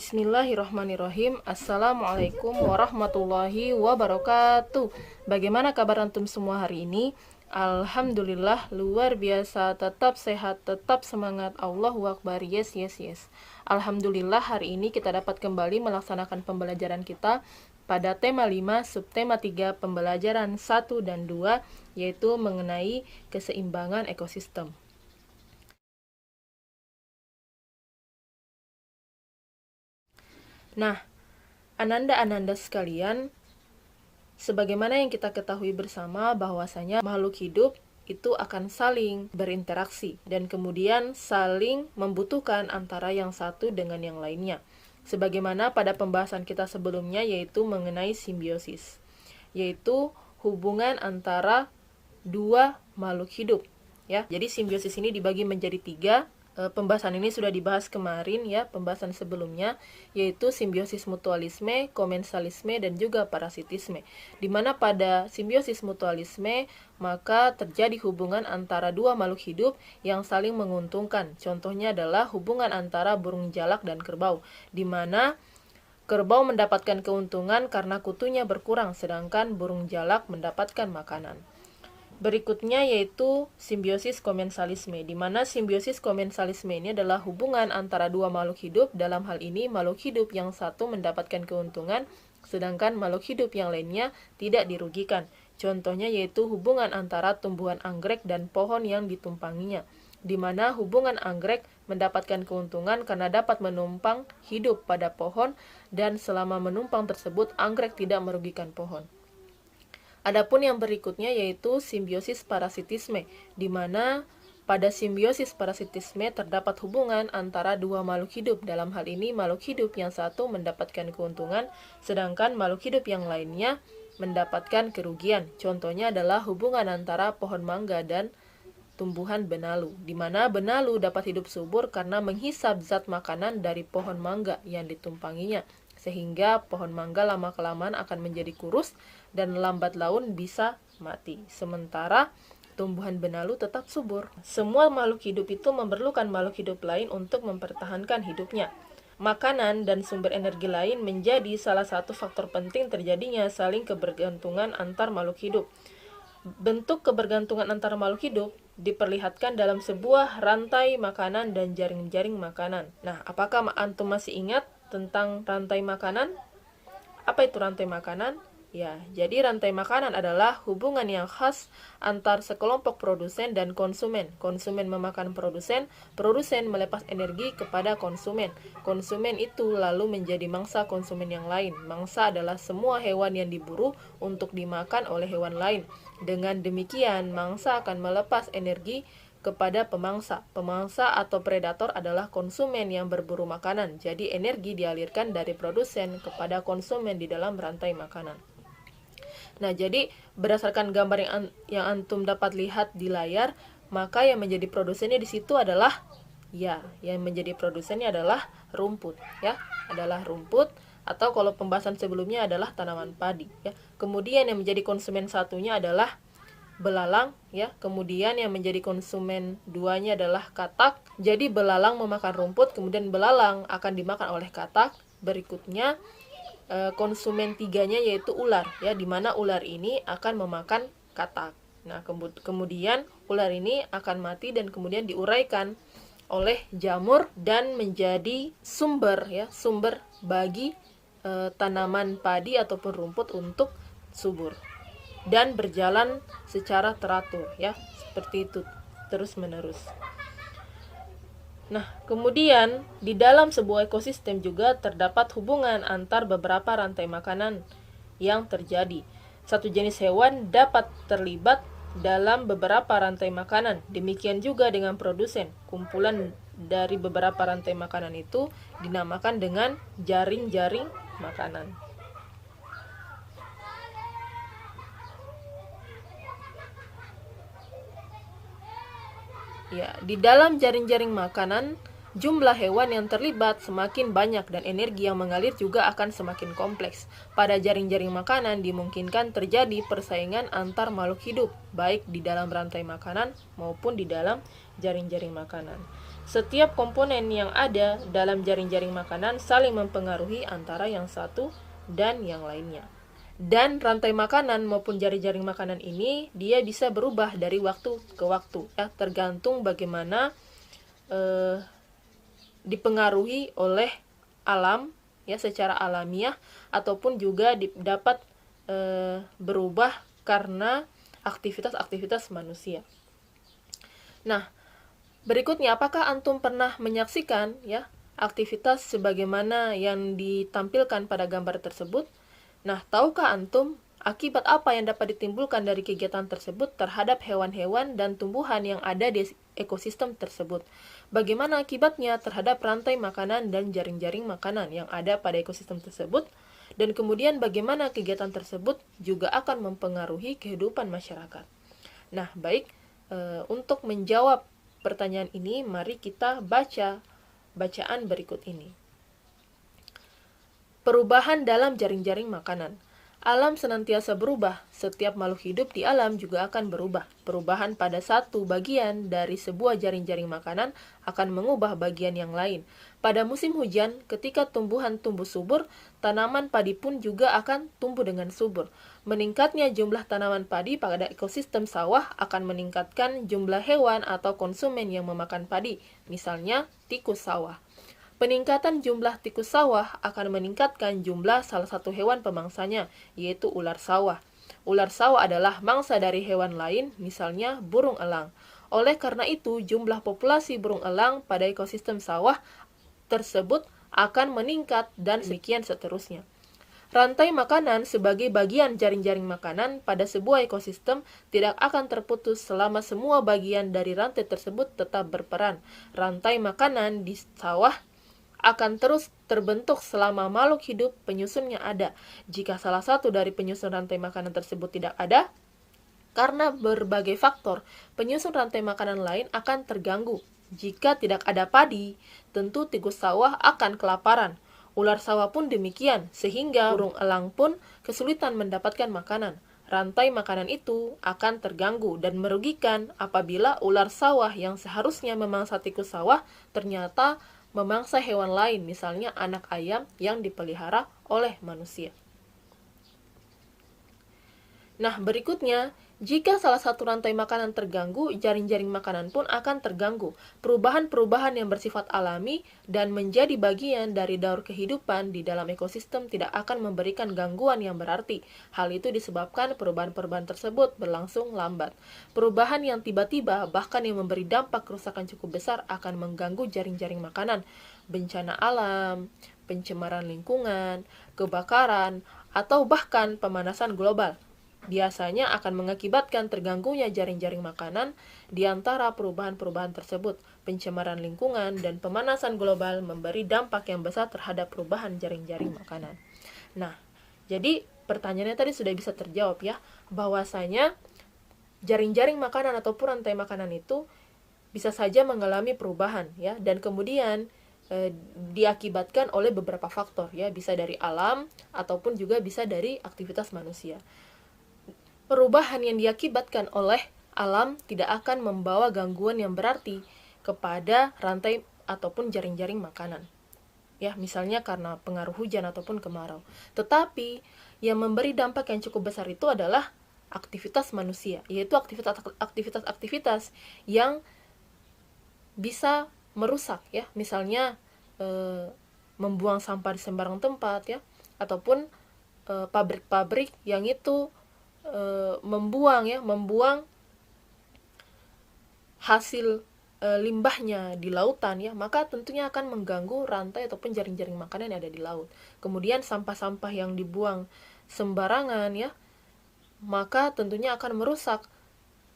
Bismillahirrahmanirrahim. Assalamualaikum warahmatullahi wabarakatuh. Bagaimana kabar antum semua hari ini? Alhamdulillah, luar biasa. Tetap sehat, tetap semangat. Allahu Akbar. Yes. Alhamdulillah, hari ini kita dapat kembali melaksanakan pembelajaran kita pada tema 5, subtema 3, pembelajaran 1 dan 2, yaitu mengenai keseimbangan ekosistem. Nah, ananda-ananda sekalian, sebagaimana yang kita ketahui bersama bahwasanya makhluk hidup itu akan saling berinteraksi dan kemudian saling membutuhkan antara yang satu dengan yang lainnya. Sebagaimana pada pembahasan kita sebelumnya, yaitu mengenai simbiosis, yaitu hubungan antara dua makhluk hidup. Ya, jadi simbiosis ini dibagi menjadi 3. Pembahasan ini sudah dibahas kemarin ya, pembahasan sebelumnya, yaitu simbiosis mutualisme, komensalisme, dan juga parasitisme. Di mana pada simbiosis mutualisme, maka terjadi hubungan antara dua makhluk hidup yang saling menguntungkan. Contohnya adalah hubungan antara burung jalak dan kerbau, di mana kerbau mendapatkan keuntungan karena kutunya berkurang, sedangkan burung jalak mendapatkan makanan. Berikutnya yaitu simbiosis komensalisme, di mana simbiosis komensalisme ini adalah hubungan antara dua makhluk hidup. Dalam hal ini, makhluk hidup yang satu mendapatkan keuntungan, sedangkan makhluk hidup yang lainnya tidak dirugikan. Contohnya yaitu hubungan antara tumbuhan anggrek dan pohon yang ditumpanginya, di mana hubungan anggrek mendapatkan keuntungan karena dapat menumpang hidup pada pohon, dan selama menumpang tersebut, anggrek tidak merugikan pohon. Adapun yang berikutnya yaitu simbiosis parasitisme, di mana pada simbiosis parasitisme terdapat hubungan antara dua makhluk hidup. Dalam hal ini, makhluk hidup yang satu mendapatkan keuntungan, sedangkan makhluk hidup yang lainnya mendapatkan kerugian. Contohnya adalah hubungan antara pohon mangga dan tumbuhan benalu, di mana benalu dapat hidup subur karena menghisap zat makanan dari pohon mangga yang ditumpanginya, sehingga pohon mangga lama-kelamaan akan menjadi kurus dan lambat laun bisa mati. Sementara tumbuhan benalu tetap subur. Semua makhluk hidup itu memerlukan makhluk hidup lain untuk mempertahankan hidupnya. Makanan dan sumber energi lain menjadi salah satu faktor penting terjadinya saling kebergantungan antar makhluk hidup. Bentuk kebergantungan antar makhluk hidup diperlihatkan dalam sebuah rantai makanan dan jaring-jaring makanan. Nah, apakah antum masih ingat tentang rantai makanan? Apa itu rantai makanan? Ya, jadi rantai makanan adalah hubungan yang khas antar sekelompok produsen dan konsumen. Konsumen memakan produsen, produsen melepas energi kepada konsumen. Konsumen itu lalu menjadi mangsa konsumen yang lain. Mangsa adalah semua hewan yang diburu untuk dimakan oleh hewan lain. Dengan demikian, mangsa akan melepas energi kepada pemangsa. Pemangsa atau predator adalah konsumen yang berburu makanan. Jadi energi dialirkan dari produsen kepada konsumen di dalam rantai makanan. Nah, jadi berdasarkan gambar yang antum dapat lihat di layar, maka yang menjadi produsennya di situ adalah yang menjadi produsennya adalah rumput, ya, adalah rumput, atau kalau pembahasan sebelumnya adalah tanaman padi, ya. Kemudian yang menjadi konsumen satunya adalah belalang, ya. Kemudian yang menjadi konsumen duanya adalah katak. Jadi belalang memakan rumput, kemudian belalang akan dimakan oleh katak. Berikutnya konsumen tiganya yaitu ular, ya, di mana ular ini akan memakan katak. Nah, kemudian ular ini akan mati dan kemudian diuraikan oleh jamur dan menjadi sumber bagi tanaman padi ataupun rumput untuk subur dan berjalan secara teratur, ya, seperti itu terus menerus. Nah, kemudian di dalam sebuah ekosistem juga terdapat hubungan antar beberapa rantai makanan yang terjadi. Satu jenis hewan dapat terlibat dalam beberapa rantai makanan. Demikian juga dengan produsen. Kumpulan dari beberapa rantai makanan itu dinamakan dengan jaring-jaring makanan. Ya, di dalam jaring-jaring makanan, jumlah hewan yang terlibat semakin banyak dan energi yang mengalir juga akan semakin kompleks. Pada jaring-jaring makanan dimungkinkan terjadi persaingan antar makhluk hidup, baik di dalam rantai makanan maupun di dalam jaring-jaring makanan. Setiap komponen yang ada dalam jaring-jaring makanan saling mempengaruhi antara yang satu dan yang lainnya. Dan rantai makanan maupun jaring-jaring makanan ini dia bisa berubah dari waktu ke waktu, ya, tergantung bagaimana dipengaruhi oleh alam, ya, secara alamiah, ataupun juga dapat berubah karena aktivitas-aktivitas manusia. Nah, berikutnya, apakah antum pernah menyaksikan, ya, aktivitas sebagaimana yang ditampilkan pada gambar tersebut? Nah, tahukah antum akibat apa yang dapat ditimbulkan dari kegiatan tersebut terhadap hewan-hewan dan tumbuhan yang ada di ekosistem tersebut? Bagaimana akibatnya terhadap rantai makanan dan jaring-jaring makanan yang ada pada ekosistem tersebut? Dan kemudian bagaimana kegiatan tersebut juga akan mempengaruhi kehidupan masyarakat. Nah, baik, untuk menjawab pertanyaan ini, mari kita baca bacaan berikut ini. Perubahan dalam jaring-jaring makanan. Alam senantiasa berubah. Setiap makhluk hidup di alam juga akan berubah. Perubahan pada satu bagian dari sebuah jaring-jaring makanan akan mengubah bagian yang lain. Pada musim hujan, ketika tumbuhan tumbuh subur, tanaman padi pun juga akan tumbuh dengan subur. Meningkatnya jumlah tanaman padi pada ekosistem sawah akan meningkatkan jumlah hewan atau konsumen yang memakan padi, misalnya tikus sawah. Peningkatan jumlah tikus sawah akan meningkatkan jumlah salah satu hewan pemangsanya, yaitu ular sawah. Ular sawah adalah mangsa dari hewan lain, misalnya burung elang. Oleh karena itu, jumlah populasi burung elang pada ekosistem sawah tersebut akan meningkat dan demikian seterusnya. Rantai makanan sebagai bagian jaring-jaring makanan pada sebuah ekosistem tidak akan terputus selama semua bagian dari rantai tersebut tetap berperan. Rantai makanan di sawah akan terus terbentuk selama makhluk hidup penyusunnya ada. Jika salah satu dari penyusun rantai makanan tersebut tidak ada, karena berbagai faktor, penyusun rantai makanan lain akan terganggu. Jika tidak ada padi, tentu tikus sawah akan kelaparan. Ular sawah pun demikian, sehingga burung elang pun kesulitan mendapatkan makanan. Rantai makanan itu akan terganggu dan merugikan apabila ular sawah yang seharusnya memangsa tikus sawah ternyata memangsa hewan lain, misalnya anak ayam yang dipelihara oleh manusia. Nah, berikutnya, jika salah satu rantai makanan terganggu, jaring-jaring makanan pun akan terganggu. Perubahan-perubahan yang bersifat alami dan menjadi bagian dari daur kehidupan di dalam ekosistem tidak akan memberikan gangguan yang berarti. Hal itu disebabkan perubahan-perubahan tersebut berlangsung lambat. Perubahan yang tiba-tiba, bahkan yang memberi dampak kerusakan cukup besar, akan mengganggu jaring-jaring makanan. Bencana alam, pencemaran lingkungan, kebakaran, atau bahkan pemanasan global biasanya akan mengakibatkan terganggunya jaring-jaring makanan. Di antara perubahan-perubahan tersebut, pencemaran lingkungan dan pemanasan global memberi dampak yang besar terhadap perubahan jaring-jaring makanan. Nah, jadi pertanyaannya tadi sudah bisa terjawab, ya, bahwasanya jaring-jaring makanan ataupun rantai makanan itu bisa saja mengalami perubahan, ya, dan kemudian diakibatkan oleh beberapa faktor, ya, bisa dari alam ataupun juga bisa dari aktivitas manusia. Perubahan yang diakibatkan oleh alam tidak akan membawa gangguan yang berarti kepada rantai ataupun jaring-jaring makanan. Ya, misalnya karena pengaruh hujan ataupun kemarau. Tetapi yang memberi dampak yang cukup besar itu adalah aktivitas manusia, yaitu aktivitas-aktivitas yang bisa merusak, ya, misalnya membuang sampah di sembarang tempat, ya, ataupun pabrik-pabrik yang itu membuang hasil limbahnya di lautan, ya, maka tentunya akan mengganggu rantai ataupun jaring-jaring makanan yang ada di laut. Kemudian sampah-sampah yang dibuang sembarangan, ya, maka tentunya akan merusak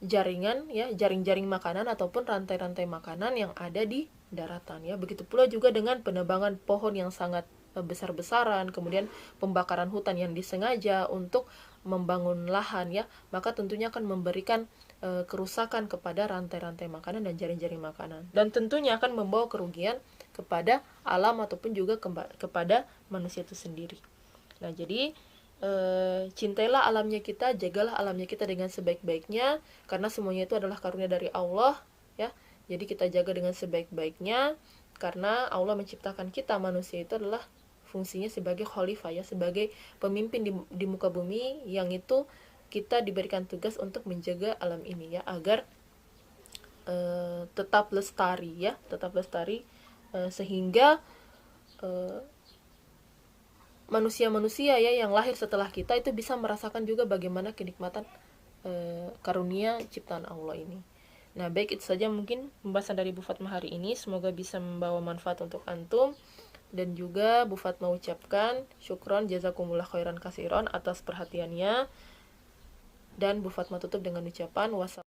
jaringan, ya, jaring-jaring makanan ataupun rantai-rantai makanan yang ada di daratan, ya. Begitu pula juga dengan penebangan pohon yang sangat besar-besaran, kemudian pembakaran hutan yang disengaja untuk membangun lahan, ya, maka tentunya akan memberikan kerusakan kepada rantai-rantai makanan dan jaring-jaring makanan, dan tentunya akan membawa kerugian kepada alam ataupun juga kepada manusia itu sendiri. Nah, jadi cintailah alamnya kita, jagalah alamnya kita dengan sebaik-baiknya, karena semuanya itu adalah karunia dari Allah, ya. Jadi kita jaga dengan sebaik-baiknya, karena Allah menciptakan kita manusia itu adalah fungsinya sebagai khalifah ya, sebagai pemimpin di muka bumi, yang itu kita diberikan tugas untuk menjaga alam ini ya, agar tetap lestari ya, sehingga manusia-manusia ya yang lahir setelah kita itu bisa merasakan juga bagaimana kenikmatan karunia ciptaan Allah ini. Nah, baik, itu saja mungkin pembahasan dari Bu Fatma hari ini. Semoga bisa membawa manfaat untuk antum. Dan juga Bu Fatma ucapkan syukron jazakumullah khairan kasiron atas perhatiannya. Dan Bu Fatma tutup dengan ucapan wassalam.